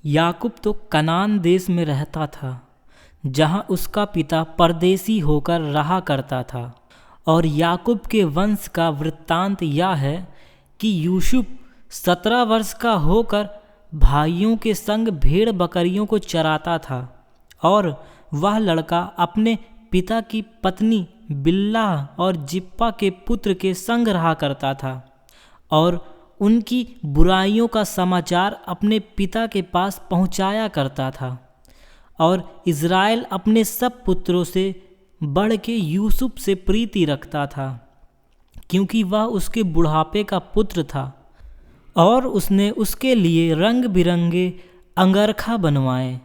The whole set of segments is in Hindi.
याकूब तो कनान देश में रहता था, जहाँ उसका पिता परदेसी होकर रहा करता था। और याकूब के वंश का वृत्तांत यह है कि यूसुफ 17 वर्ष का होकर भाइयों के संग भेड़ बकरियों को चराता था, और वह लड़का अपने पिता की पत्नी बिल्हा और जिप्पा के पुत्र के संग रहा करता था, और उनकी बुराइयों का समाचार अपने पिता के पास पहुंचाया करता था। और इज़राइल अपने सब पुत्रों से बढ़ के यूसुफ से प्रीति रखता था, क्योंकि वह उसके बुढ़ापे का पुत्र था, और उसने उसके लिए रंग बिरंगे अंगरखा बनवाए।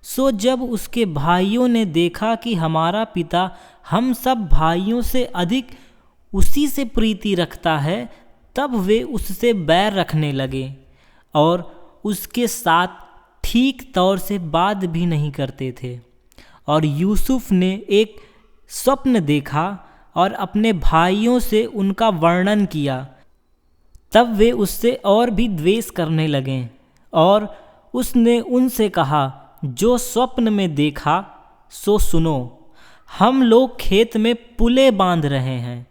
सो जब उसके भाइयों ने देखा कि हमारा पिता हम सब भाइयों से अधिक उसी से प्रीति रखता है, तब वे उससे बैर रखने लगे और उसके साथ ठीक तौर से बात भी नहीं करते थे। और यूसुफ ने एक स्वप्न देखा और अपने भाइयों से उनका वर्णन किया। तब वे उससे और भी द्वेष करने लगे, और उसने उनसे कहा, जो स्वप्न में देखा सो सुनो। हम लोग खेत में पुले बांध रहे हैं,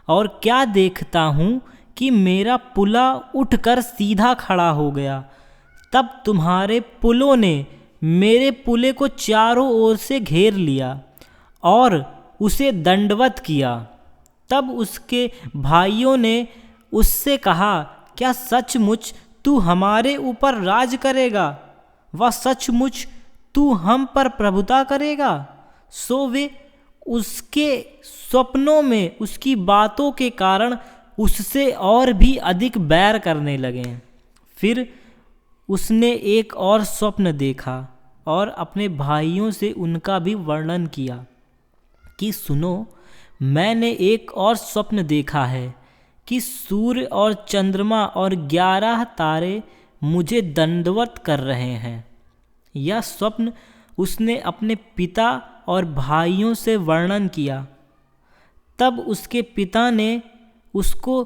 और क्या देखता हूँ कि मेरा पुला उठकर सीधा खड़ा हो गया। तब तुम्हारे पुलों ने मेरे पुले को चारों ओर से घेर लिया और उसे दंडवत किया। तब उसके भाइयों ने उससे कहा, क्या सचमुच तू हमारे ऊपर राज करेगा? वह सचमुच तू हम पर प्रभुता करेगा? सो वे उसके स्वप्नों में उसकी बातों के कारण उससे और भी अधिक बैर करने लगे। फिर उसने एक और स्वप्न देखा और अपने भाइयों से उनका भी वर्णन किया कि सुनो, मैंने एक और स्वप्न देखा है कि सूर्य और चंद्रमा और 11 तारे मुझे दंडवत कर रहे हैं। यह स्वप्न उसने अपने पिता और भाइयों से वर्णन किया। तब उसके पिता ने उसको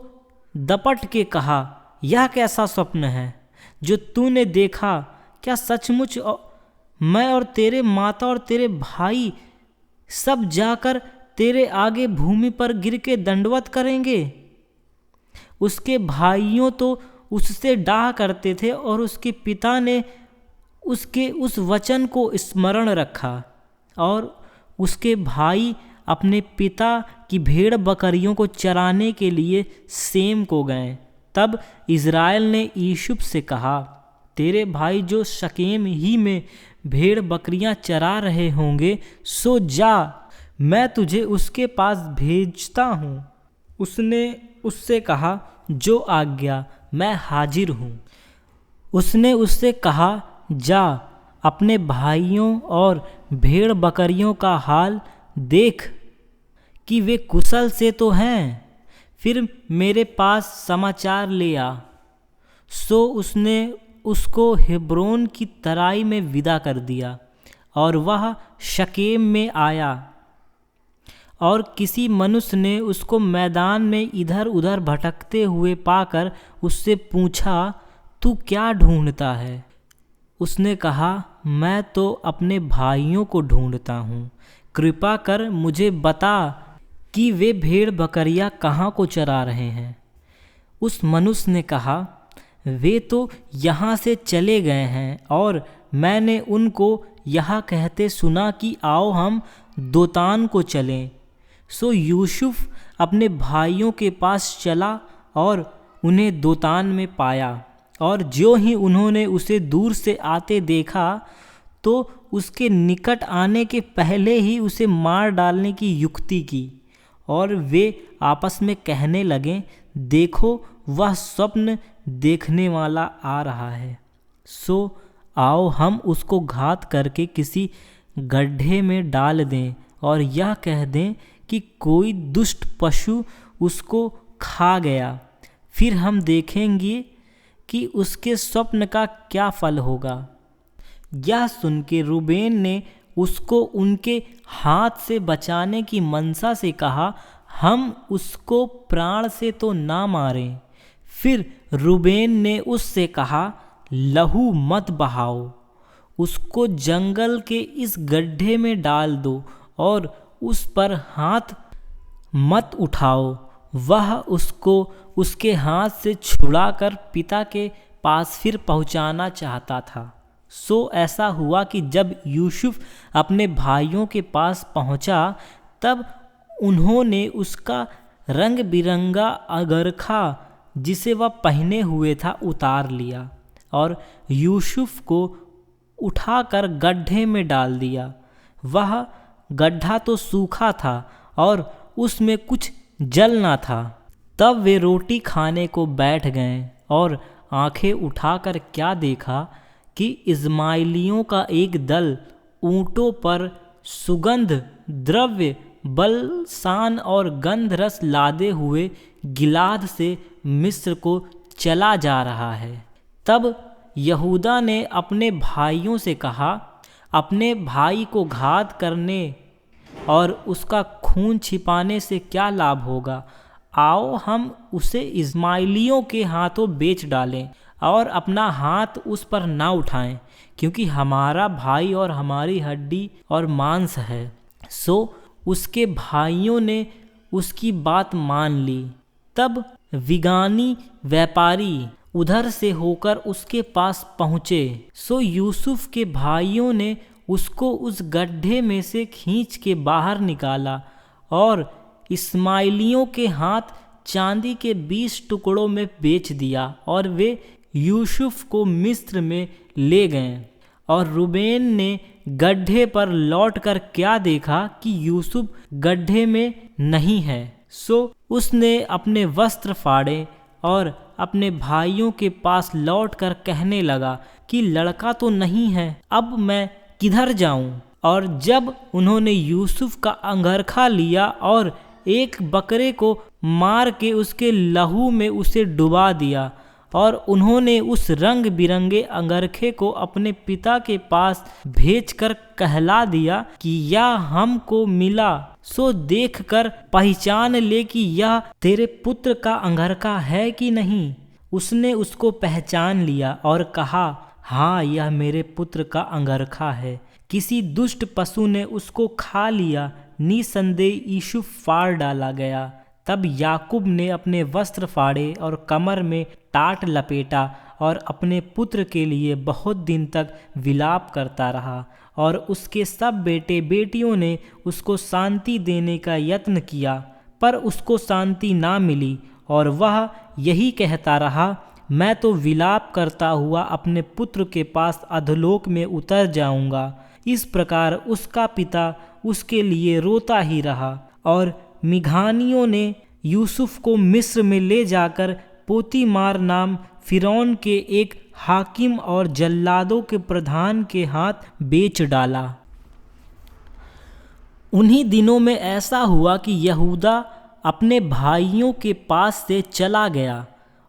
दपट के कहा, यह कैसा स्वप्न है जो तूने देखा? क्या सचमुच मैं और तेरे माता और तेरे भाई सब जाकर तेरे आगे भूमि पर गिर के दंडवत करेंगे? उसके भाइयों तो उससे डाह करते थे, और उसके पिता ने उसके उस वचन को स्मरण रखा, और उसके भाई अपने पिता की भेड़ बकरियों को चराने के लिए सेम को गए। तब इज़राइल ने यूसुफ से कहा, तेरे भाई जो शकेम ही में भेड़ बकरियां चरा रहे होंगे, सो जा, मैं तुझे उसके पास भेजता हूँ। उसने उससे कहा, जो आज्ञा, मैं हाजिर हूँ। उसने उससे कहा, जा, अपने भाइयों और भेड़ बकरियों का हाल देख कि वे कुशल से तो हैं, फिर मेरे पास समाचार ले आ। सो उसने उसको हेब्रोन की तराई में विदा कर दिया, और वह शकेम में आया। और किसी मनुष्य ने उसको मैदान में इधर उधर भटकते हुए पाकर उससे पूछा, तू क्या ढूंढता है? उसने कहा, मैं तो अपने भाइयों को ढूंढता हूँ। कृपा कर मुझे बता कि वे भेड़ बकरियां कहाँ को चरा रहे हैं। उस मनुष्य ने कहा, वे तो यहाँ से चले गए हैं, और मैंने उनको यहाँ कहते सुना कि आओ हम दोतान को चलें। सो यूसुफ अपने भाइयों के पास चला और उन्हें दोतान में पाया, और ज्यों ही उन्होंने उसे दूर से आते देखा, तो उसके निकट आने के पहले ही उसे मार डालने की युक्ति की। और वे आपस में कहने लगे, देखो, वह स्वप्न देखने वाला आ रहा है। सो आओ हम उसको घात करके किसी गड्ढे में डाल दें, और यह कह दें कि कोई दुष्ट पशु उसको खा गया। फिर हम देखेंगे कि उसके स्वप्न का क्या फल होगा। यह सुन के रूबेन ने उसको उनके हाथ से बचाने की मनसा से कहा, हम उसको प्राण से तो ना मारें। फिर रूबेन ने उससे कहा, लहू मत बहाओ, उसको जंगल के इस गड्ढे में डाल दो और उस पर हाथ मत उठाओ। वह उसको उसके हाथ से छुड़ाकर पिता के पास फिर पहुंचाना चाहता था। सो ऐसा हुआ कि जब यूसुफ अपने भाइयों के पास पहुंचा, तब उन्होंने उसका रंग बिरंगा अंगरखा जिसे वह पहने हुए था उतार लिया और यूसुफ को उठाकर गड्ढे में डाल दिया। वह गड्ढा तो सूखा था और उसमें कुछ जल ना था। तब वे रोटी खाने को बैठ गए और आंखें उठाकर क्या देखा कि इस्माइलियों का एक दल ऊँटों पर सुगंध द्रव्य, बलसान और गंधरस लादे हुए गिलाद से मिस्र को चला जा रहा है। तब यहूदा ने अपने भाइयों से कहा, अपने भाई को घात करने और उसका खून छिपाने से क्या लाभ होगा? आओ हम उसे इस्माइलियों के हाथों बेच डालें और अपना हाथ उस पर ना उठाएं, क्योंकि हमारा भाई और हमारी हड्डी और मांस है। सो उसके भाइयों ने उसकी बात मान ली। तब विगानी व्यापारी उधर से होकर उसके पास पहुँचे। सो यूसुफ के भाइयों ने उसको उस गड्ढे में से खींच के बाहर निकाला और इस्माइलियों के हाथ चांदी के 20 टुकड़ों में बेच दिया और वे यूसुफ को मिस्र में ले गए। और रूबेन ने गड्ढे पर लौटकर क्या देखा कि यूसुफ गड्ढे में नहीं है। सो उसने अपने वस्त्र फाड़े और अपने भाइयों के पास लौटकर कहने लगा कि लड़का तो नहीं है, अब मैं किधर जाऊं? और जब उन्होंने यूसुफ का अंगरखा लिया और एक बकरे को मार के उसके लहू में उसे डुबा दिया और उन्होंने उस रंग बिरंगे अंगरखे को अपने पिता के पास भेजकर कहला दिया कि यह हमको मिला, सो देखकर पहचान ले कि यह तेरे पुत्र का अंगरखा है कि नहीं। उसने उसको पहचान लिया और कहा, हाँ, यह मेरे पुत्र का अंगरखा है। किसी दुष्ट पशु ने उसको खा लिया, निसंदेह यूसुफ फाड़ डाला गया। तब याकूब ने अपने वस्त्र फाड़े और कमर में टाट लपेटा और अपने पुत्र के लिए बहुत दिन तक विलाप करता रहा। और उसके सब बेटे बेटियों ने उसको शांति देने का यत्न किया, पर उसको शांति ना मिली और वह यही कहता रहा, मैं तो विलाप करता हुआ अपने पुत्र के पास अधोलोक में उतर जाऊंगा। इस प्रकार उसका पिता उसके लिए रोता ही रहा। और मिघानियों ने यूसुफ को मिस्र में ले जाकर पोतीमार नाम फिरौन के एक हाकिम और जल्लादों के प्रधान के हाथ बेच डाला। उन्हीं दिनों में ऐसा हुआ कि यहूदा अपने भाइयों के पास से चला गया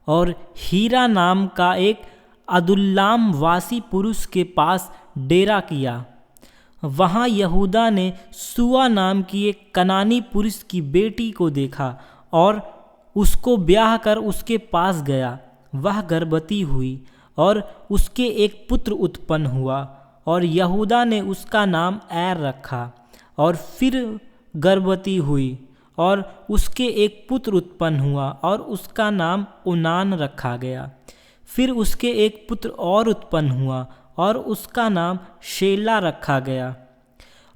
और हीरा नाम का एक अदुल्लाम वासी पुरुष के पास डेरा किया। वहाँ यहूदा ने सुआ नाम की एक कनानी पुरुष की बेटी को देखा और उसको ब्याह कर उसके पास गया। वह गर्भवती हुई और उसके एक पुत्र उत्पन्न हुआ और यहूदा ने उसका नाम एर रखा। और फिर गर्भवती हुई और उसके एक पुत्र उत्पन्न हुआ और उसका नाम ओनान रखा गया। फिर उसके एक पुत्र और उत्पन्न हुआ और उसका नाम शेला रखा गया।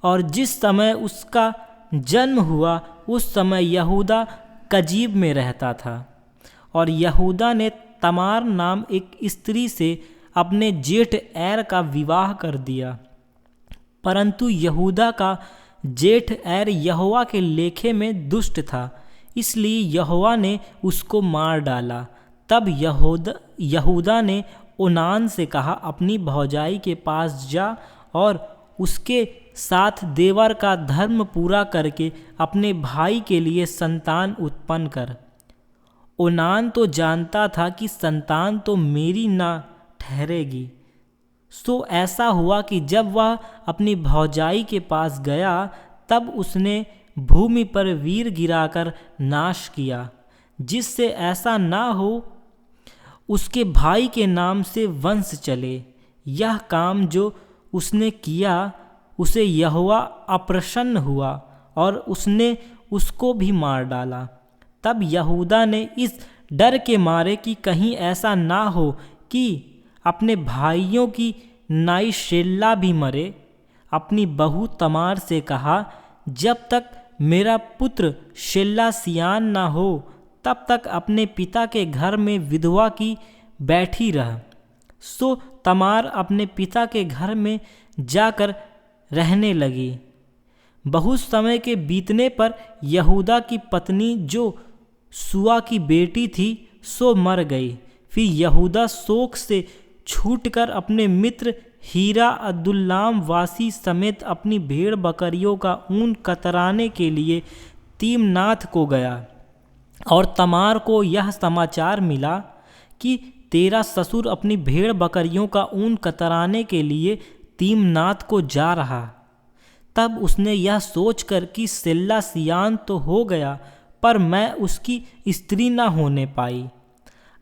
और जिस समय उसका जन्म हुआ उस समय यहूदा कजीब में रहता था। और यहूदा ने तमार नाम एक स्त्री से अपने जेठ एर का विवाह कर दिया। परंतु यहूदा का जेठ एर यहोवा के लेखे में दुष्ट था, इसलिए यहोवा ने उसको मार डाला। तब यहूदा ने ओनान से कहा, अपनी भौजाई के पास जा और उसके साथ देवर का धर्म पूरा करके अपने भाई के लिए संतान उत्पन्न कर। ओनान तो जानता था कि संतान तो मेरी ना ठहरेगी। सो ऐसा हुआ कि जब वह अपनी भौजाई के पास गया, तब उसने भूमि पर वीर गिराकर नाश किया, जिससे ऐसा ना हो उसके भाई के नाम से वंश चले। यह काम जो उसने किया उसे यहोवा अप्रसन्न हुआ और उसने उसको भी मार डाला। तब यहूदा ने इस डर के मारे कि कहीं ऐसा ना हो कि अपने भाइयों की नाई शेल्ला भी मरे, अपनी बहू तमार से कहा, जब तक मेरा पुत्र शेल्ला सियान ना हो तब तक अपने पिता के घर में विधवा की बैठी रह। सो तमार अपने पिता के घर में जाकर रहने लगी। बहुत समय के बीतने पर यहूदा की पत्नी जो सुआ की बेटी थी सो मर गई। फिर यहूदा शोक से छूटकर अपने मित्र हीरा अदुल्लाम वासी समेत अपनी भेड़ बकरियों का ऊन कतराने के लिए तीमनाथ को गया। और तमार को यह समाचार मिला कि तेरा ससुर अपनी भेड़ बकरियों का ऊन कतराने के लिए तीमनाथ को जा रहा। तब उसने यह सोचकर कि शेल्ला सियान तो हो गया, पर मैं उसकी स्त्री न होने पाई,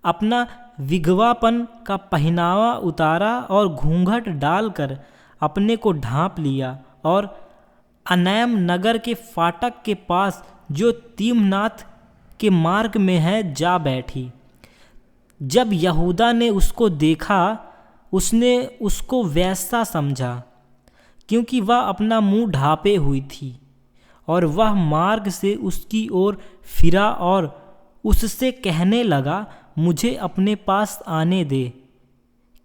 अपना विधवापन का पहनावा उतारा और घूंघट डालकर अपने को ढांप लिया और अनैम नगर के फाटक के पास जो तीमनाथ के मार्ग में है जा बैठी। जब यहूदा ने उसको देखा उसने उसको वैसा समझा, क्योंकि वह अपना मुंह ढांपे हुई थी, और वह मार्ग से उसकी ओर फिरा और उससे कहने लगा, मुझे अपने पास आने दे,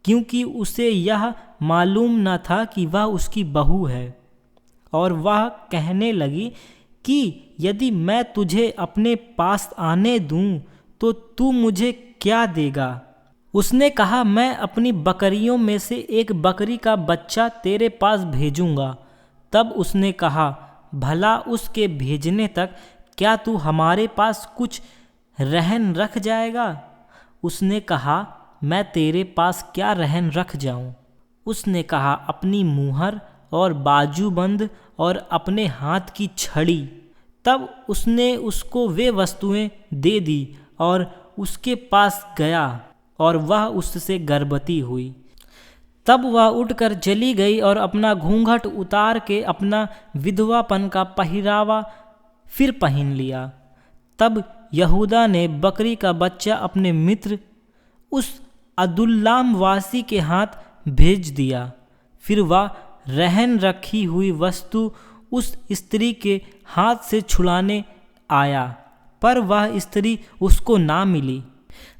क्योंकि उसे यह मालूम न था कि वह उसकी बहू है। और वह कहने लगी कि यदि मैं तुझे अपने पास आने दूं तो तू मुझे क्या देगा? उसने कहा, मैं अपनी बकरियों में से एक बकरी का बच्चा तेरे पास भेजूंगा। तब उसने कहा, भला उसके भेजने तक क्या तू हमारे पास कुछ रहन रख जाएगा? उसने कहा, मैं तेरे पास क्या रहन रख जाऊं? उसने कहा, अपनी मुहर और बाजूबंद और अपने हाथ की छड़ी। तब उसने उसको वे वस्तुएं दे दी और उसके पास गया और वह उससे गर्भवती हुई। तब वह उठकर चली गई और अपना घूंघट उतार के अपना विधवापन का पहरावा फिर पहन लिया। तब यहूदा ने बकरी का बच्चा अपने मित्र उस अदुल्लाम वासी के हाथ भेज दिया। फिर वह रहन रखी हुई वस्तु उस स्त्री के हाथ से छुड़ाने आया, पर वह स्त्री उसको ना मिली।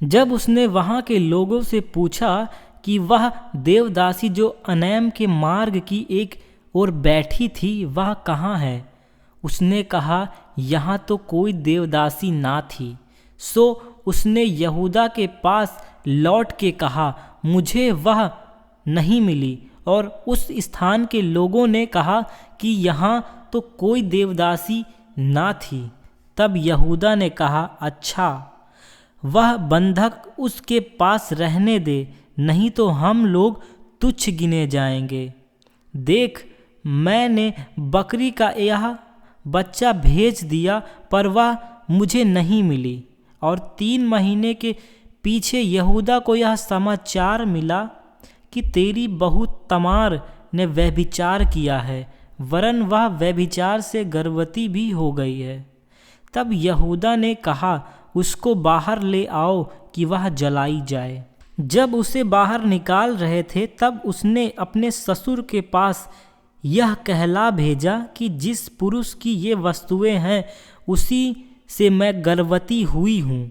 जब उसने वहाँ के लोगों से पूछा कि वह देवदासी जो अनैम के मार्ग की एक ओर बैठी थी वह कहाँ है, उसने कहा, यहाँ तो कोई देवदासी ना थी। सो उसने यहूदा के पास लौट के कहा, मुझे वह नहीं मिली। और उस स्थान के लोगों ने कहा कि यहाँ तो कोई देवदासी ना थी। तब यहूदा ने कहा, अच्छा, वह बंधक उसके पास रहने दे, नहीं तो हम लोग तुच्छ गिने जाएंगे। देख, मैंने बकरी का यह बच्चा भेज दिया, पर वह मुझे नहीं मिली। और 3 महीने के पीछे यहूदा को यह समाचार मिला कि तेरी बहू तमार ने व्यभिचार किया है, वरन वह व्यभिचार से गर्भवती भी हो गई है। तब यहूदा ने कहा, उसको बाहर ले आओ कि वह जलाई जाए। जब उसे बाहर निकाल रहे थे तब उसने अपने ससुर के पास यह कहला भेजा कि जिस पुरुष की ये वस्तुएं हैं उसी से मैं गर्भवती हुई हूँ।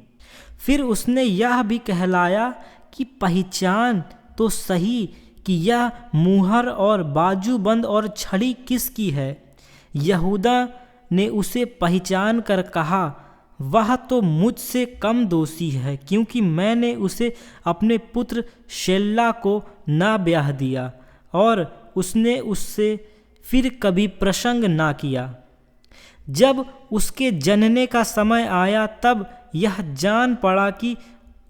फिर उसने यह भी कहलाया कि पहचान तो सही कि यह मुहर और बाजूबंद और छड़ी किसकी है। यहूदा ने उसे पहचान कर कहा, वह तो मुझसे कम दोषी है, क्योंकि मैंने उसे अपने पुत्र शेल्ला को ना ब्याह दिया और उसने उससे फिर कभी प्रसंग ना किया। जब उसके जनने का समय आया तब यह जान पड़ा कि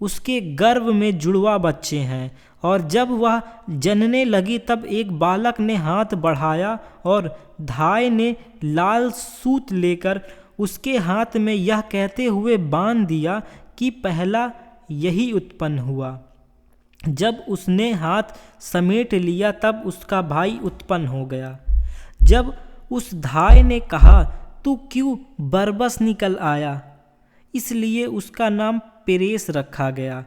उसके गर्भ में जुड़वा बच्चे हैं, और जब वह जनने लगी तब एक बालक ने हाथ बढ़ाया और धाय ने लाल सूत लेकर उसके हाथ में यह कहते हुए बांध दिया कि पहला यही उत्पन्न हुआ। जब उसने हाथ समेट लिया तब उसका भाई उत्पन्न हो गया। जब उस धाय ने कहा, तू क्यों बरबस निकल आया, इसलिए उसका नाम पेरेस रखा गया।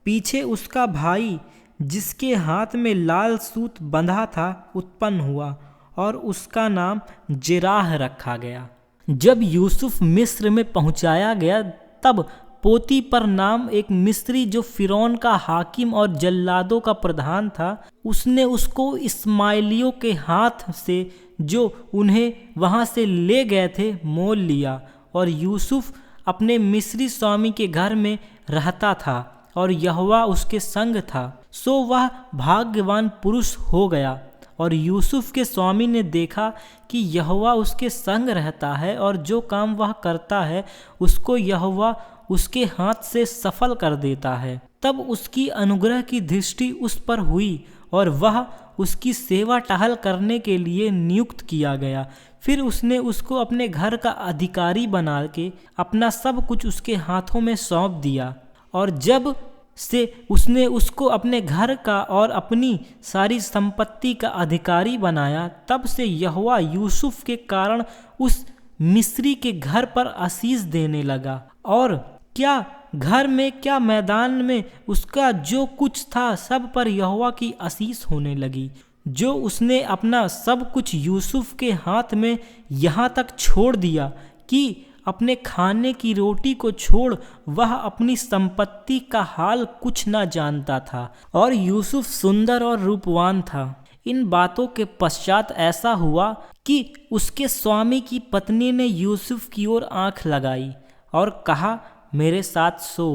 पीछे उसका भाई जिसके हाथ में लाल सूत बंधा था उत्पन्न हुआ और उसका नाम जेराह रखा गया। जब यूसुफ मिस्र में पहुंचाया गया तब पोतीपर नाम एक मिस्री जो फिरौन का हाकिम और जल्लादों का प्रधान था, उसने उसको इस्माइलियों के हाथ से जो उन्हें वहां से ले गए थे मोल लिया। और यूसुफ अपने मिस्री स्वामी के घर में रहता था और यहोवा उसके संग था, सो वह भाग्यवान पुरुष हो गया। और यूसुफ के स्वामी ने देखा कि यहोवा उसके संग रहता है और जो काम वह करता है उसको यहोवा उसके हाथ से सफल कर देता है। तब उसकी अनुग्रह की दृष्टि उस पर हुई और वह उसकी सेवा टहल करने के लिए नियुक्त किया गया। फिर उसने उसको अपने घर का अधिकारी बना के अपना सब कुछ उसके हाथों में सौंप दिया। और जब से उसने उसको अपने घर का और अपनी सारी संपत्ति का अधिकारी बनाया, तब से यहोवा यूसुफ के कारण उस मिस्री के घर पर आशीष देने लगा। और क्या घर में क्या मैदान में उसका जो कुछ था सब पर यहोवा की आशीष होने लगी। जो उसने अपना सब कुछ यूसुफ के हाथ में यहाँ तक छोड़ दिया कि अपने खाने की रोटी को छोड़ वह अपनी संपत्ति का हाल कुछ न जानता था। और यूसुफ सुंदर और रूपवान था। इन बातों के पश्चात ऐसा हुआ कि उसके स्वामी की पत्नी ने यूसुफ की ओर आंख लगाई और कहा, मेरे साथ सो।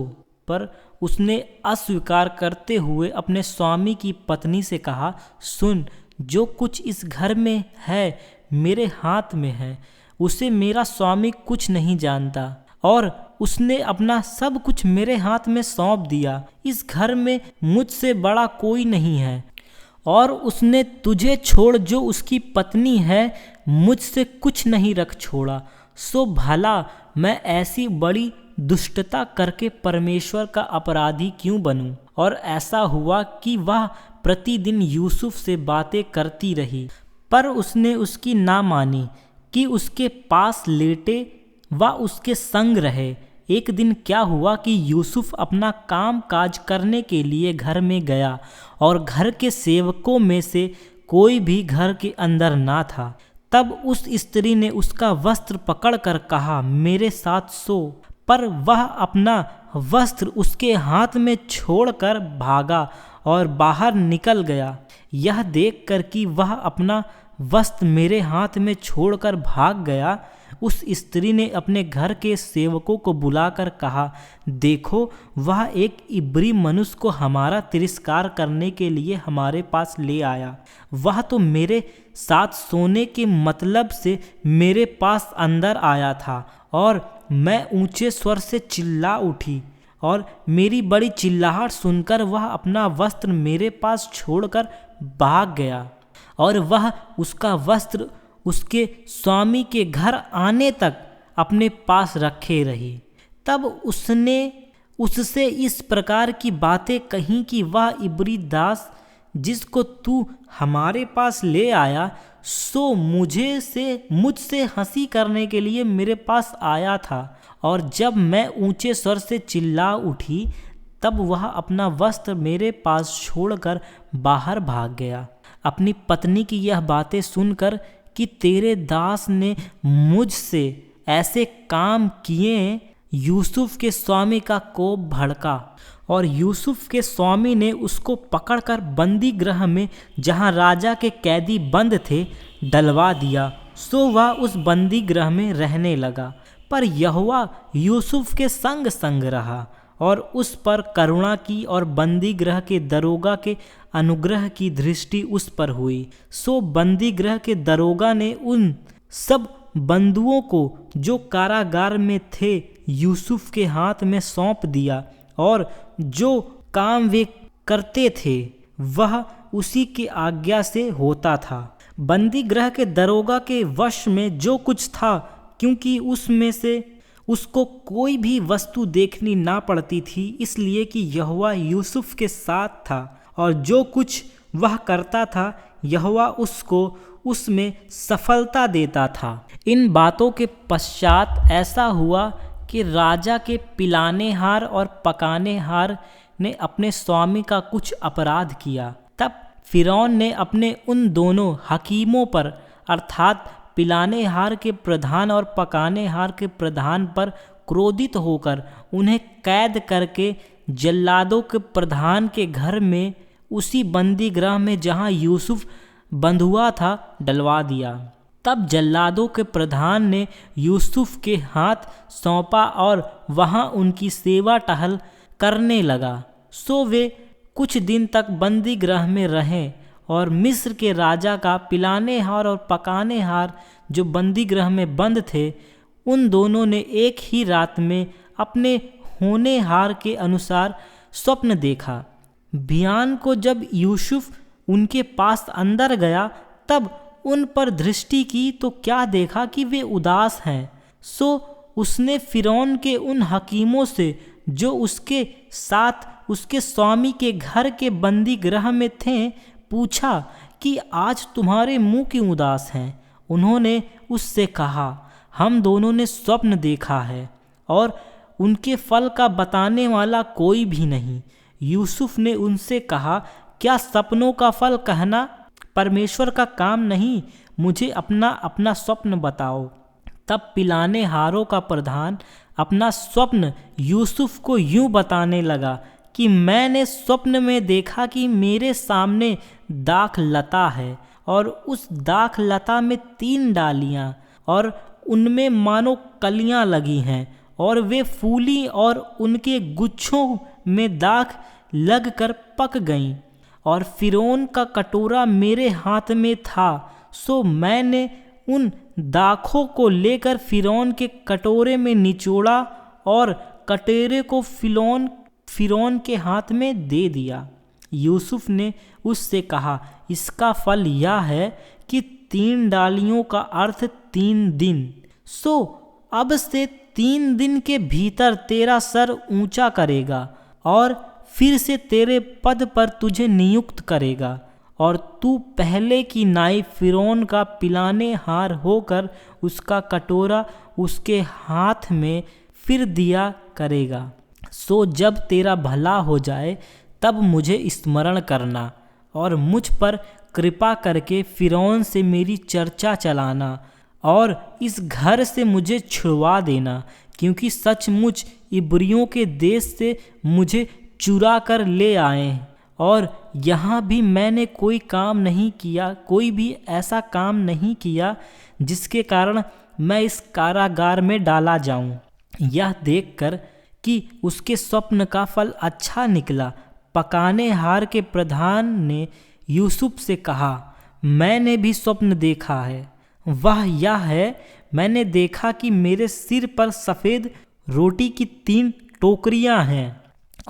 पर उसने अस्वीकार करते हुए अपने स्वामी की पत्नी से कहा, सुन, जो कुछ इस घर में है मेरे हाथ में है, उसे मेरा स्वामी कुछ नहीं जानता और उसने अपना सब कुछ मेरे हाथ में सौंप दिया। इस घर में मुझसे बड़ा कोई नहीं है और उसने तुझे छोड़ जो उसकी पत्नी है मुझसे कुछ नहीं रख छोड़ा। सो भला मैं ऐसी बड़ी दुष्टता करके परमेश्वर का अपराधी क्यों बनूं? और ऐसा हुआ कि वह प्रतिदिन यूसुफ से बातें करती रही, पर उसने उसकी ना मानी कि उसके पास लेटे व उसके संग रहे। एक दिन क्या हुआ कि यूसुफ अपना काम काज करने के लिए घर में गया और घर के सेवकों में से कोई भी घर के अंदर ना था। तब उस स्त्री ने उसका वस्त्र पकड़कर कहा, मेरे साथ सो। पर वह अपना वस्त्र उसके हाथ में छोड़कर भागा और बाहर निकल गया। यह देखकर कि वह अपना वस्त्र मेरे हाथ में छोड़कर भाग गया, उस स्त्री ने अपने घर के सेवकों को बुलाकर कहा, देखो, वह एक इब्री मनुष्य को हमारा तिरस्कार करने के लिए हमारे पास ले आया। वह तो मेरे साथ सोने के मतलब से मेरे पास अंदर आया था और मैं ऊंचे स्वर से चिल्ला उठी और मेरी बड़ी चिल्लाहट सुनकर वह अपना वस्त्र मेरे पास छोड़कर भाग गया। और वह उसका वस्त्र उसके स्वामी के घर आने तक अपने पास रखे रही। तब उसने उससे इस प्रकार की बातें कहीं कि वह इब्री दास जिसको तू हमारे पास ले आया, सो मुझसे हंसी करने के लिए मेरे पास आया था। और जब मैं ऊंचे स्वर से चिल्ला उठी तब वह अपना वस्त्र मेरे पास छोड़कर बाहर भाग गया। अपनी पत्नी की यह बातें सुनकर कि तेरे दास ने मुझसे ऐसे काम किए, यूसुफ के स्वामी का कोप भड़का और यूसुफ के स्वामी ने उसको पकड़कर बंदी गृह में जहाँ राजा के कैदी बंद थे डलवा दिया। सो वह उस बंदी गृह में रहने लगा। पर यहोवा यूसुफ के संग संग रहा और उस पर करुणा की और बंदी गृह के दरोगा के अनुग्रह की दृष्टि उस पर हुई। सो बंदी गृह के दरोगा ने उन सब बंधुओं को जो कारागार में थे यूसुफ के हाथ में सौंप दिया और जो काम वे करते थे वह उसी की आज्ञा से होता था। बंदी गृह के दरोगा के वश में जो कुछ था, क्योंकि उसको कोई भी वस्तु देखनी ना पड़ती थी, इसलिए कि यहोवा यूसुफ के साथ था और जो कुछ वह करता था यहोवा उसको उसमें सफलता देता था। इन बातों के पश्चात ऐसा हुआ कि राजा के पिलानेहार और पकानेहार ने अपने स्वामी का कुछ अपराध किया। तब फिरौन ने अपने उन दोनों हकीमों पर अर्थात पिलानेहार के प्रधान और पकानेहार के प्रधान पर क्रोधित होकर उन्हें कैद करके जल्लादों के प्रधान के घर में उसी बंदी गृह में जहाँ यूसुफ बंद हुआ था डलवा दिया। तब जल्लादों के प्रधान ने यूसुफ के हाथ सौंपा और वहाँ उनकी सेवा टहल करने लगा। सो वे कुछ दिन तक बंदी गृह में रहे और मिस्र के राजा का पिलानेहार और पकानेहार जो बंदी गृह में बंद थे, उन दोनों ने एक ही रात में अपने होनेहार के अनुसार स्वप्न देखा। बियान को जब यूसुफ उनके पास अंदर गया तब उन पर दृष्टि की तो क्या देखा कि वे उदास हैं। सो उसने फिरौन के उन हकीमों से जो उसके साथ उसके स्वामी के घर के बंदी गृह में थे पूछा कि आज तुम्हारे मुंह क्यों उदास हैं। उन्होंने उससे कहा, हम दोनों ने स्वप्न देखा है और उनके फल का बताने वाला कोई भी नहीं। यूसुफ ने उनसे कहा, क्या सपनों का फल कहना परमेश्वर का काम नहीं? मुझे अपना अपना स्वप्न बताओ। तब पिलानेहारों का प्रधान अपना स्वप्न यूसुफ को यूं बताने लगा कि मैंने स्वप्न में देखा कि मेरे सामने दाख लता है और उस दाख लता में 3 डालियां और उनमें मानो कलियां लगी हैं और वे फूली और उनके गुच्छों में दाख लगकर पक गईं और फिरौन का कटोरा मेरे हाथ में था। सो मैंने उन दाखों को लेकर फिरौन के कटोरे में निचोड़ा और कटोरे को फिरौन के हाथ में दे दिया। यूसुफ ने उससे कहा, इसका फल यह है कि 3 डालियों का अर्थ 3 दिन। सो अब से 3 दिन के भीतर तेरा सर ऊंचा करेगा और फिर से तेरे पद पर तुझे नियुक्त करेगा और तू पहले की नाई फिरौन का पिलानेहार होकर उसका कटोरा उसके हाथ में फिर दिया करेगा। सो जब तेरा भला हो जाए तब मुझे स्मरण करना और मुझ पर कृपा करके फिरौन से मेरी चर्चा चलाना और इस घर से मुझे छुड़वा देना, क्योंकि सचमुच इब्रियों के देश से मुझे चुरा कर ले आए हैं और यहाँ भी मैंने कोई काम नहीं किया, कोई भी ऐसा काम नहीं किया जिसके कारण मैं इस कारागार में डाला जाऊं। यह देखकर कि उसके स्वप्न का फल अच्छा निकला, पकानेहार के प्रधान ने यूसुफ से कहा, मैंने भी स्वप्न देखा है। वह यह है, मैंने देखा कि मेरे सिर पर सफ़ेद रोटी की 3 टोकरियां हैं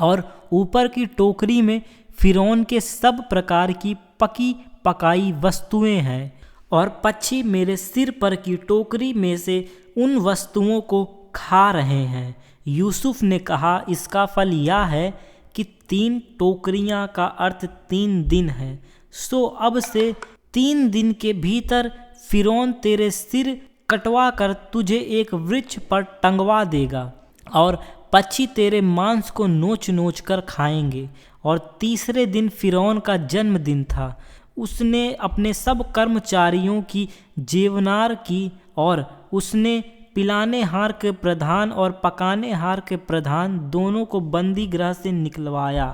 और ऊपर की टोकरी में फिरौन के सब प्रकार की पकी पकाई वस्तुएं हैं और पक्षी मेरे सिर पर की टोकरी में से उन वस्तुओं को खा रहे हैं। यूसुफ ने कहा, इसका फल यह है कि 3 टोकरियां का अर्थ 3 दिन है। सो अब से 3 दिन के भीतर फिरौन तेरे सिर कटवा कर तुझे एक वृक्ष पर टंगवा देगा और पक्षी तेरे मांस को नोच नोच कर खाएंगे। और तीसरे दिन फिरौन का जन्मदिन था। उसने अपने सब कर्मचारियों की जेवनार की और उसने पिलानेहार के प्रधान और पकानेहार के प्रधान दोनों को बंदी गृह से निकलवाया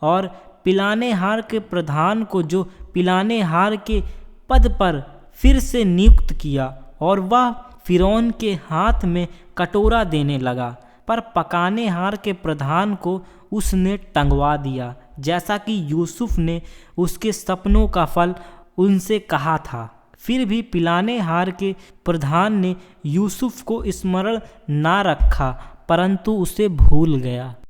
और पिलानेहार के प्रधान को जो पिलानेहार के पद पर फिर से नियुक्त किया और वह फिरौन के हाथ में कटोरा देने लगा, पर पकानेहार के प्रधान को उसने टंगवा दिया, जैसा कि यूसुफ ने उसके सपनों का फल उनसे कहा था। फिर भी पिलानेहार के प्रधान ने यूसुफ को स्मरण ना रखा, परंतु उसे भूल गया।